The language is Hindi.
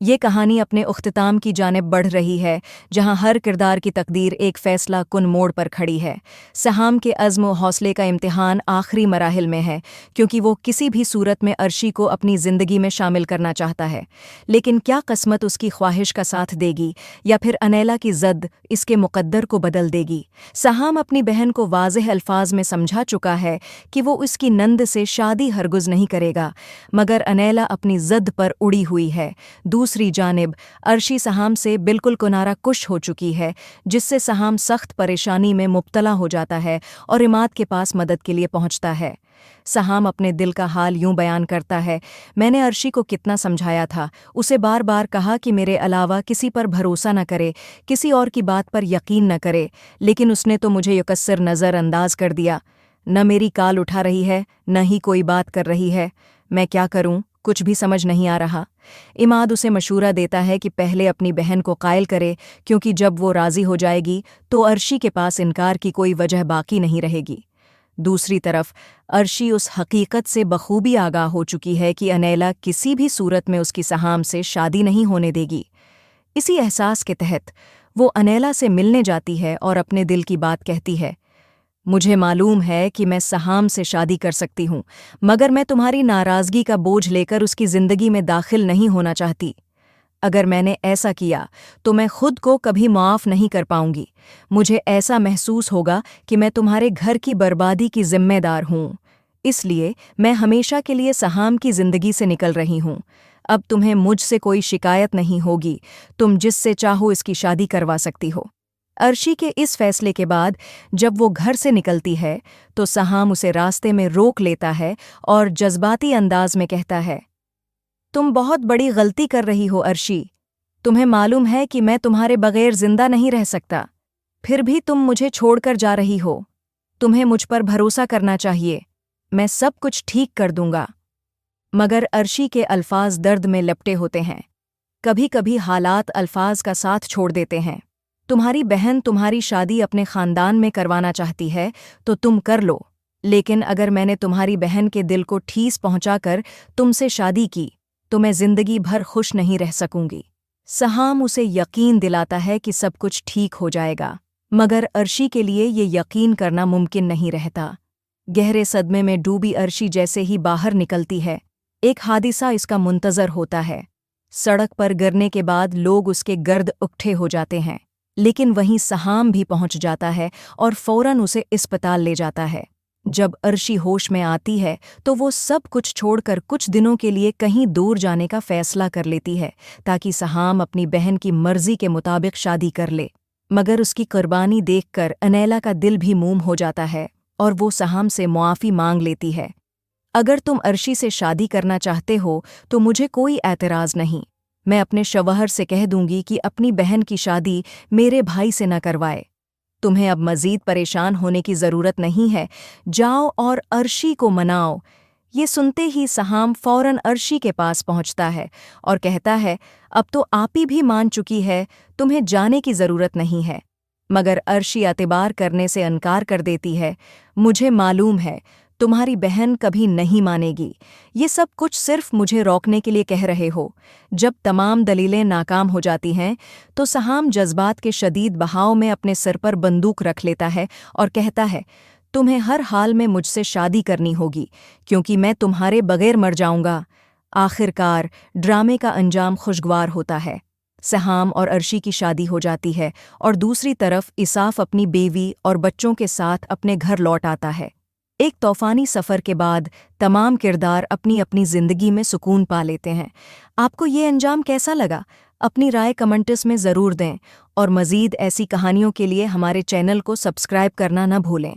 ये कहानी अपने उख्तिताम की जानिब बढ़ रही है, जहां हर किरदार की तकदीर एक फैसला कुन मोड़ पर खड़ी है। सहाम के अज़्म व हौसले का इम्तिहान आखिरी मराहिल में है, क्योंकि वो किसी भी सूरत में अर्शी को अपनी ज़िंदगी में शामिल करना चाहता है। लेकिन क्या किस्मत उसकी ख्वाहिश का साथ देगी, या फिर अनैला की ज़द इसके मुक़द्दर को बदल देगी? सहाम अपनी बहन को वाज़ेह अल्फाज में समझा चुका है कि वो उसकी नंद से शादी हरगिज़ नहीं करेगा, मगर अनैला अपनी ज़द पर उड़ी हुई है। दूसरी जानिब अर्शी सहाम से बिल्कुल किनारा कुश हो चुकी है, जिससे सहाम सख्त परेशानी में मुब्तला हो जाता है और इमाद के पास मदद के लिए पहुंचता है। सहाम अपने दिल का हाल यूं बयान करता है, मैंने अर्शी को कितना समझाया था, उसे बार बार कहा कि मेरे अलावा किसी पर भरोसा न करे, किसी और की बात पर यकीन न करे, लेकिन उसने तो मुझे यकस्सर नज़रअंदाज कर दिया। न मेरी काल उठा रही है, न ही कोई बात कर रही है। मैं क्या करूं, कुछ भी समझ नहीं आ रहा। इमाद उसे मशूरा देता है कि पहले अपनी बहन को कायल करे, क्योंकि जब वो राज़ी हो जाएगी तो अर्शी के पास इनकार की कोई वजह बाकी नहीं रहेगी। दूसरी तरफ अर्शी उस हकीकत से बखूबी आगाह हो चुकी है कि अनैला किसी भी सूरत में उसकी सहाम से शादी नहीं होने देगी। इसी एहसास के तहत वो अनैला से मिलने जाती है और अपने दिल की बात कहती है। मुझे मालूम है कि मैं सहाम से शादी कर सकती हूँ, मगर मैं तुम्हारी नाराज़गी का बोझ लेकर उसकी ज़िंदगी में दाखिल नहीं होना चाहती। अगर मैंने ऐसा किया तो मैं खुद को कभी माफ़ नहीं कर पाऊंगी। मुझे ऐसा महसूस होगा कि मैं तुम्हारे घर की बर्बादी की जिम्मेदार हूँ। इसलिए मैं हमेशा के लिए सहाम की ज़िंदगी से निकल रही हूँ। अब तुम्हें मुझसे कोई शिकायत नहीं होगी, तुम जिससे चाहो इसकी शादी करवा सकती हो। अर्शी के इस फैसले के बाद जब वो घर से निकलती है तो सहाम उसे रास्ते में रोक लेता है और जज्बाती अंदाज में कहता है, तुम बहुत बड़ी गलती कर रही हो अर्शी। तुम्हें मालूम है कि मैं तुम्हारे बगैर जिंदा नहीं रह सकता, फिर भी तुम मुझे छोड़कर जा रही हो। तुम्हें मुझ पर भरोसा करना चाहिए, मैं सब कुछ ठीक कर दूंगा। मगर अर्शी के अल्फाज दर्द में लपटे होते हैं। कभी कभी हालात अल्फाज का साथ छोड़ देते हैं। तुम्हारी बहन तुम्हारी शादी अपने खानदान में करवाना चाहती है तो तुम कर लो, लेकिन अगर मैंने तुम्हारी बहन के दिल को ठेस पहुंचाकर तुमसे शादी की तो मैं जिंदगी भर खुश नहीं रह सकूंगी। सहाम उसे यकीन दिलाता है कि सब कुछ ठीक हो जाएगा, मगर अर्शी के लिए ये यकीन करना मुमकिन नहीं रहता। गहरे सदमे में डूबी अर्शी जैसे ही बाहर निकलती है, एक हादिसा इसका मुंतज़र होता है। सड़क पर गिरने के बाद लोग उसके गर्द इकट्ठे हो जाते हैं, लेकिन वहीं सहाम भी पहुंच जाता है और फौरन उसे अस्पताल ले जाता है। जब अर्शी होश में आती है तो वो सब कुछ छोड़कर कुछ दिनों के लिए कहीं दूर जाने का फैसला कर लेती है, ताकि सहाम अपनी बहन की मर्जी के मुताबिक शादी कर ले। मगर उसकी कुर्बानी देखकर अनैला का दिल भी मूम हो जाता है और वो सहाम से मुआफ़ी मांग लेती है। अगर तुम अर्शी से शादी करना चाहते हो तो मुझे कोई एतराज़ नहीं। मैं अपने शवहर से कह दूंगी कि अपनी बहन की शादी मेरे भाई से न करवाए। तुम्हें अब मज़ीद परेशान होने की ज़रूरत नहीं है, जाओ और अर्शी को मनाओ। ये सुनते ही सहाम फौरन अर्शी के पास पहुंचता है और कहता है, अब तो आपी भी मान चुकी है, तुम्हें जाने की ज़रूरत नहीं है। मगर अर्शी एतबार करने से इनकार कर देती है। मुझे मालूम है तुम्हारी बहन कभी नहीं मानेगी, ये सब कुछ सिर्फ मुझे रोकने के लिए कह रहे हो। जब तमाम दलीलें नाकाम हो जाती हैं तो सहाम जज्बात के शदीद बहाव में अपने सिर पर बंदूक रख लेता है और कहता है, तुम्हें हर हाल में मुझसे शादी करनी होगी, क्योंकि मैं तुम्हारे बगैर मर जाऊंगा। आखिरकार ड्रामे का अंजाम खुशगवार होता है। सहाम और अर्शी की शादी हो जाती है और दूसरी तरफ इसाफ अपनी बेवी और बच्चों के साथ अपने घर लौट आता है। एक तूफानी सफ़र के बाद तमाम किरदार अपनी अपनी ज़िंदगी में सुकून पा लेते हैं। आपको ये अंजाम कैसा लगा? अपनी राय कमेंट्स में ज़रूर दें और मज़ीद ऐसी कहानियों के लिए हमारे चैनल को सब्सक्राइब करना न भूलें।